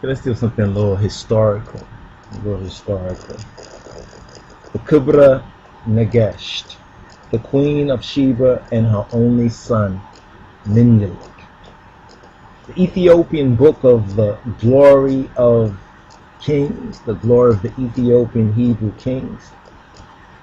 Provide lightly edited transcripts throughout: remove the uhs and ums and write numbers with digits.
let's do something a little historical. The KEBRA Negesht, the Queen of Sheba and her only son, Menelik. The Ethiopian book of the glory of kings, the glory of the Ethiopian Hebrew kings,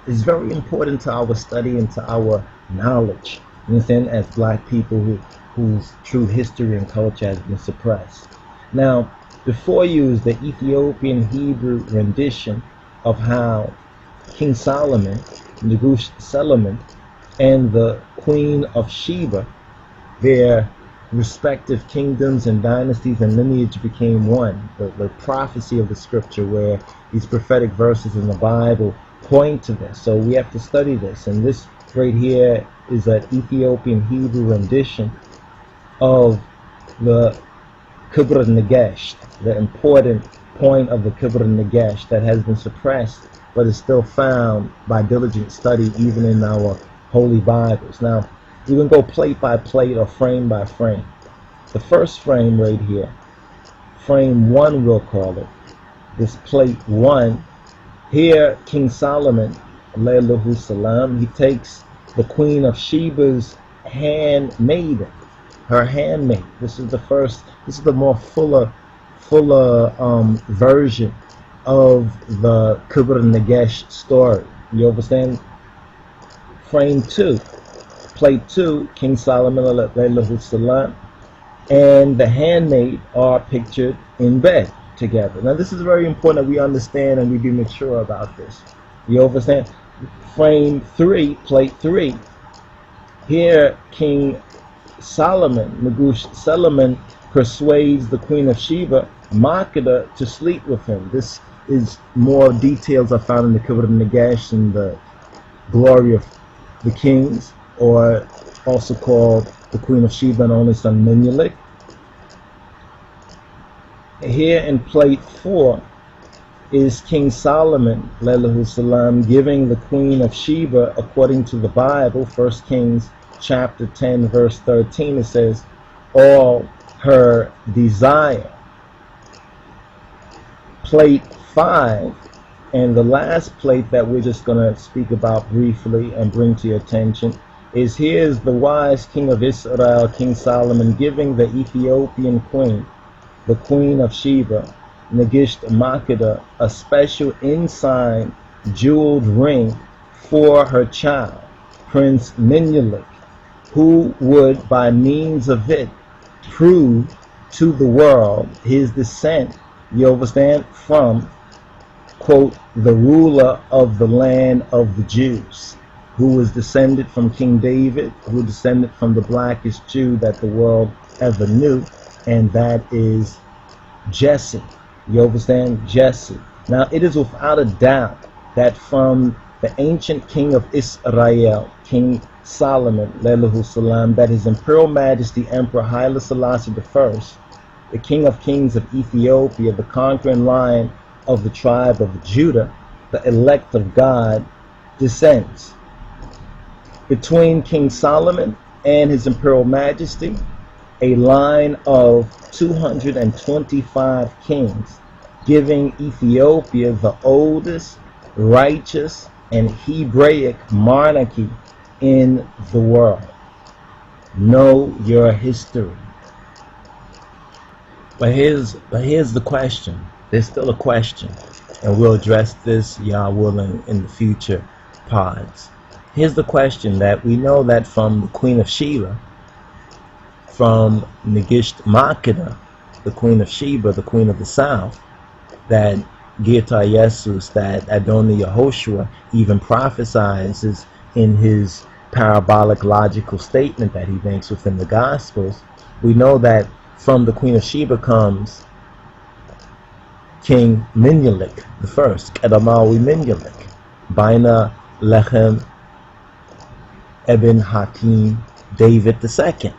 is very important to our study and to our knowledge. You understand, as black people whose true history and culture has been suppressed. Now, before you is the Ethiopian Hebrew rendition of how King Solomon, Negush Solomon, and the Queen of Sheba, their respective kingdoms and dynasties and lineage became one. The prophecy of the scripture, where these prophetic verses in the Bible point to this. So we have to study this. And this right here is an Ethiopian Hebrew rendition of the KEBRA Negesht, the important point of the KEBRA Negesht that has been suppressed but is still found by diligent study even in our holy Bibles. Now, you can go plate by plate or frame by frame. The first frame right here, frame 1 we'll call it, this plate 1, here King Solomon, alayhi salam, he takes the Queen of Sheba's handmaiden, her handmaid. This is the more fuller version of the KEBRA Negesht story. You understand? Frame 2, plate 2, King Solomon alayhi salam and the handmaid are pictured in bed together. Now this is very important that we understand and we be mature about this. You understand? Frame 3, plate 3, here King Solomon, Negush Solomon, persuades the Queen of Sheba, Makeda, to sleep with him. This is more details are found in the KEBRA Negesht and the glory of the kings, or also called the Queen of Sheba and only son Menelik. Here in plate 4 is King Solomon, alayhi salam, giving the Queen of Sheba, according to the Bible, 1 Kings chapter 10 verse 13, it says, all her desire. Plate 5, and the last plate that we're just going to speak about briefly and bring to your attention, is here's the wise king of Israel, King Solomon, giving the Ethiopian queen, the Queen of Sheba, Negisht Makeda, a special ensign jeweled ring for her child, Prince Menelik, who would by means of it prove to the world his descent, you understand, from, quote, the ruler of the land of the Jews, who was descended from King David, who descended from the blackest Jew that the world ever knew, and that is Jesse. You understand? Jesse. Now, it is without a doubt that from the ancient king of Israel, King Solomon, alayhi salam, that His Imperial Majesty Emperor Haile Selassie I, the King of Kings of Ethiopia, the conquering lion of the tribe of Judah, the elect of God, descends. Between King Solomon and His Imperial Majesty, a line of 225 kings, giving Ethiopia the oldest, righteous, and Hebraic monarchy in the world. Know your history. But here's the question. There's still a question, and we'll address this, Yah willing, in the future pods. Here's the question that we know that from the Queen of Sheba, from Negisht Makeda, the Queen of Sheba, the Queen of the South, that IYESUS, that Adonai Yehoshua even prophesizes in his parabolic logical statement that he makes within the Gospels. We know that from the Queen of Sheba comes King Menelik the first, Kedamawi Menelik, Baina Lechem Eben Hakim David II.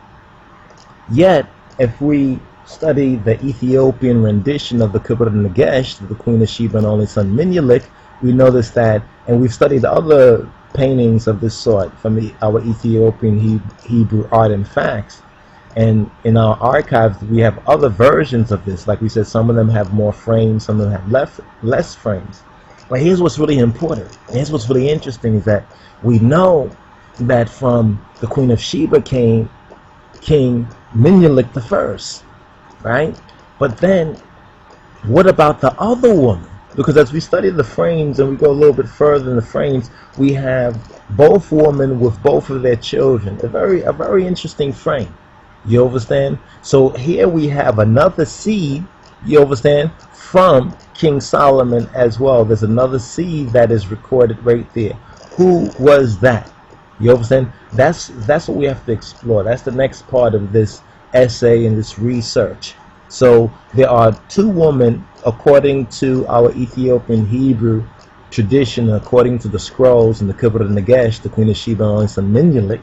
Yet, if we study the Ethiopian rendition of the KEBRA Negesht, the Queen of Sheba and only son Menelik, we notice that, and we've studied other paintings of this sort from our Ethiopian Hebrew art and facts, And in our archives, we have other versions of this. Like we said, some of them have more frames, some of them have less frames. But here's what's really important. Here's what's really interesting is that we know that from the Queen of Sheba came King Menelik I, right? But then, what about the other woman? Because as we study the frames and we go a little bit further in the frames, we have both women with both of their children. A very interesting frame. You understand? So here we have another seed, you understand, from King Solomon as well. There's another seed that is recorded right there. Who was that? You understand? That's what we have to explore. That's the next part of this essay and this research. So there are two women, according to our Ethiopian Hebrew tradition, according to the scrolls and the KEBRA Nagesh, the Queen of Sheba and son Menelik,